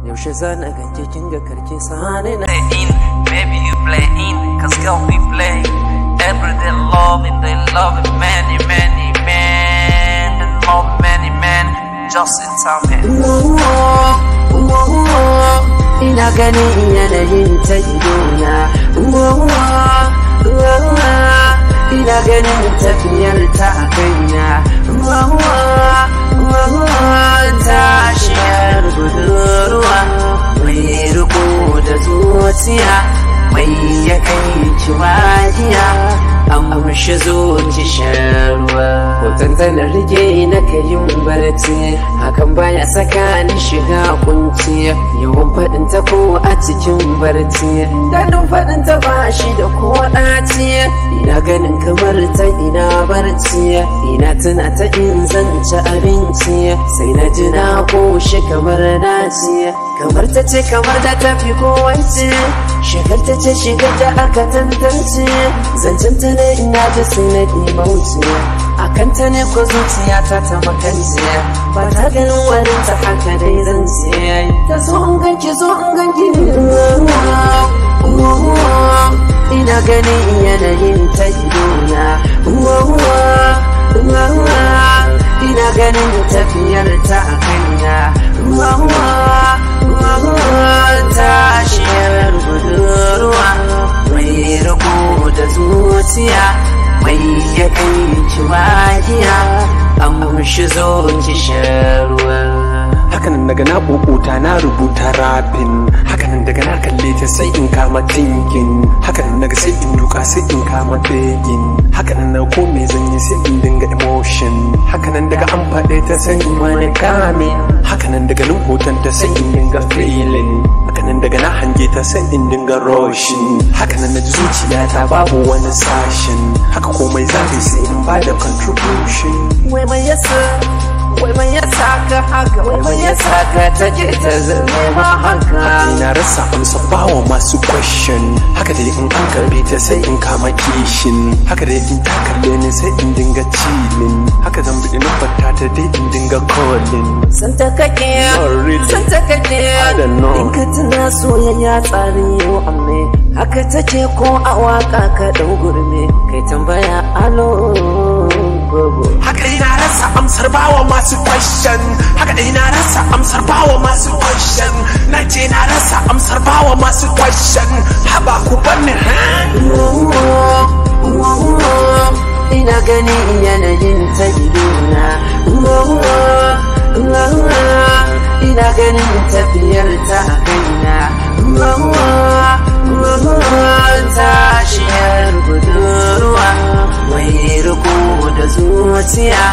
yaushe zan ganke kin ga karke sani na in, baby you play in, cause girl we play every day loving, they loving many men, and love many men, just in time here. Ina ganin yanayin ta idona, ina ganin tafiyar ta a kaina, tashiyar budurwa mai riko da zuciya, mai ya kai ki wajiya, amshi zuci sharuwa. Hoton tana rike na kayin barci, hakan baya saka ni shiga kunci, yawan faɗin ta ko a cikin barci, daɗin faɗin ta ba shi da ko ɗaci. Ina ganin kamar ta ina barci, ina tuna ta in zan ci abinci, sai na ji na koshi kamar naci, kamar ta ce kamar da tafi kowance, shigar ta ce shigar da aka tantance, zancen ta ne ina ji sai na ɗimauce, a kanta ne ko zuciya ta makance, ba ta ganin wani ta haka dai zan siya, ta zo in ganki zo in ganki. Ina ganin yanayin ta idona, ina ganin tafiyar ta a kaina, tashiyar budurwa mai riko da zuciya, mai ya kai ki wajiya, amshi zo ki sharuwa. Hakanan daga na kokota na rubuta rapin, hakanan daga na kalle ta sai in kama thinking, hakanan daga sai in duka sai in kama begging, hakanan na ko me zan yi sai in dinga emotion, hakanan daga an faɗe ta sai in wani kame, hakanan daga nan hoton ta sai in dinga feeling, hakanan daga na hange ta sai in dinga rushing, hakanan na ji zuciya ta babu wani sashen, haka komai zafi sai in bada contribution. Wai mai yasa ka haka, wai mai yasa ka take ta zama ma haka. Ina rasa amsa bawa masu question, haka dai in an karbe ta sai in kama kishin, haka dai in ta kalle ni sai in dinga chilling, haka zan bi numbar ta dai in dinga calling. Santa kake, santa kake, I don't know. In ka tuna soyayya tsarin yau amme, haka take ko a waka ka dau gurme, kai tambaya alo gogo. Haka dai na rasa amsar bawa masu question, haka dai na rasa amsar bawa masu question, na ce na rasa amsar bawa masu question, haba ku banni ina ganin yanayin ta idona, ina ganin tafiyar ta a kaina, tashiyar budurwa mai riko da zuciya,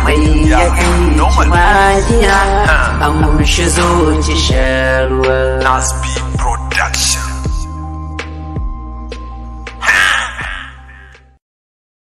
mai ya kai ki wajiya, amshi zuci sharuwa. Nasby Production.